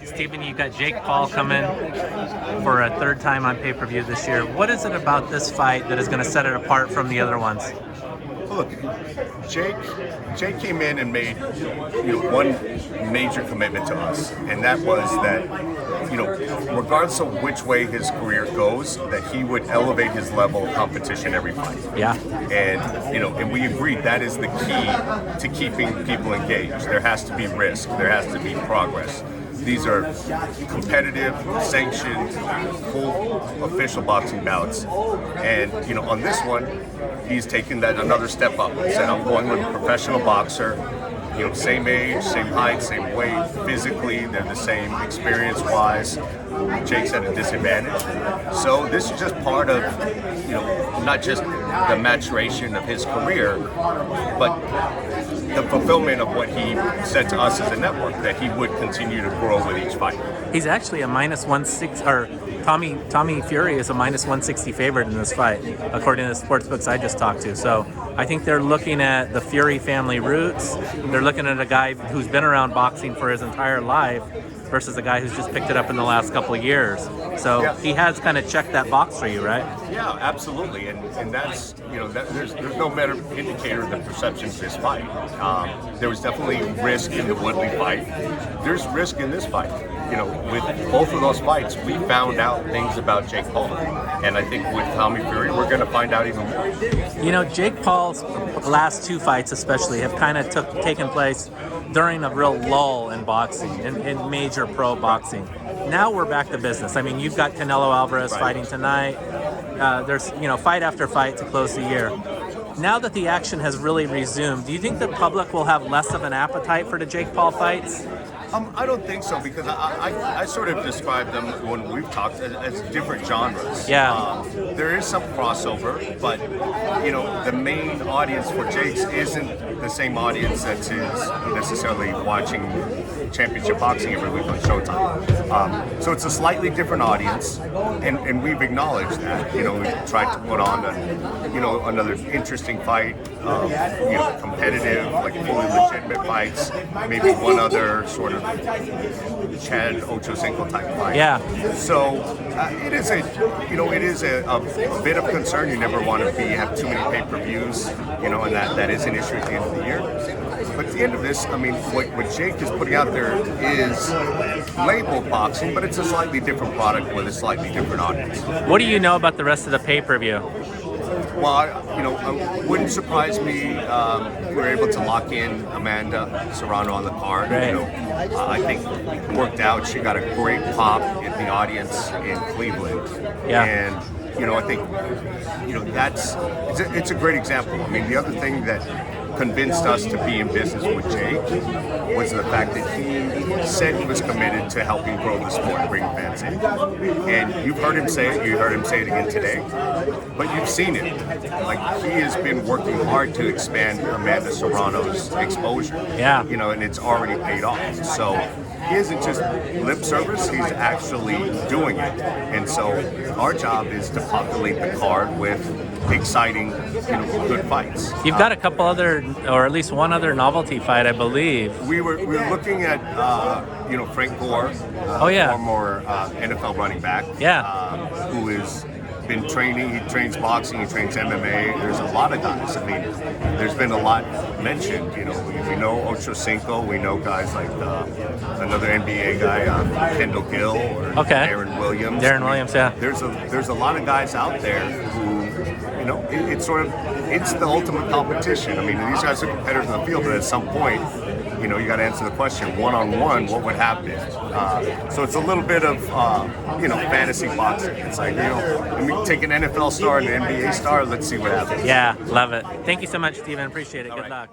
Stephen, you got Jake Paul coming for a third time on pay-per-view this year. What is it about this fight that is going to set it apart from the other ones? Look, Jake came in and made one major commitment to us, and that was that regardless of which way his career goes, that he would elevate his level of competition every fight. Yeah. And we agreed that is the key to keeping people engaged. There has to be risk. There has to be progress. These are competitive, sanctioned, full official boxing bouts. And, on this one, he's taken that another step up. He said, I'm going with a professional boxer, same age, same height, same weight. Physically, they're the same experience-wise. Jake's at a disadvantage. So this is just part of, not just the maturation of his career, but the fulfillment of what he said to us as a network, that he would continue to grow with each fight. He's actually a minus 160, or Tommy Fury is a minus 160 favorite in this fight, according to the sportsbooks I just talked to. So I think they're looking at the Fury family roots. They're looking at a guy who's been around boxing for his entire life versus a guy who's just picked it up in the last couple of years. So yeah. He has kind of checked that box for you, right? Yeah, absolutely. And that's, there's no better indicator of the perception of this fight. There was definitely risk in the Woodley fight. There's risk in this fight. With both of those fights, we found out things about Jake Paul. And I think with Tommy Fury, we're going to find out even more. Jake Paul's last two fights especially have kind of taken place during a real lull in boxing, in major pro boxing. Now we're back to business. I mean, you've got Canelo Alvarez fighting tonight. There's, fight after fight to close the year. Now that the action has really resumed, do you think the public will have less of an appetite for the Jake Paul fights? I don't think so, because I sort of describe them when we've talked as different genres. Yeah. There is some crossover, but the main audience for Jake's isn't the same audience that is necessarily watching championship boxing every week on Showtime. So it's a slightly different audience, and we've acknowledged that. We've tried to put on another interesting fight, competitive, like fully legitimate fights, maybe one other sort of Chad Ochocinco type fight. Yeah. So it is a bit of concern. You never want to have too many pay-per-views, and that is an issue at the end of the year. But at the end of this, I mean, what Jake is putting out there is labeled boxing, but it's a slightly different product with a slightly different audience. What do you know about the rest of the pay-per-view? Well, it wouldn't surprise me if we were able to lock in Amanda Serrano on the card. Right. I think it worked out. She got a great pop in the audience in Cleveland. Yeah. And I think it's a great example. I mean, the other thing that convinced us to be in business with Jake was the fact that he said he was committed to helping grow the sport and bring fans in. And you've heard him say it, you heard him say it again today, but you've seen it. Like, he has been working hard to expand Amanda Serrano's exposure. Yeah. And it's already paid off. So he isn't just lip service, he's actually doing it. And so our job is to populate the card with exciting, good fights. You've got a couple other, or at least one other novelty fight, I believe. We were looking at, Frank Gore, former NFL running back, who has been training. He trains boxing, he trains MMA. There's a lot of guys. I mean, there's been a lot mentioned. We know Ochocinco. We know guys like another NBA guy, Kendall Gill, or Darren Williams. Yeah. There's a lot of guys out there who, it's the ultimate competition. I mean, these guys are competitors in the field, but at some point, you got to answer the question, one-on-one, what would happen? So it's a little bit of, fantasy boxing. It's like, let me take an NFL star and an NBA star, let's see what happens. Yeah, love it. Thank you so much, Steven. Appreciate it. Good luck.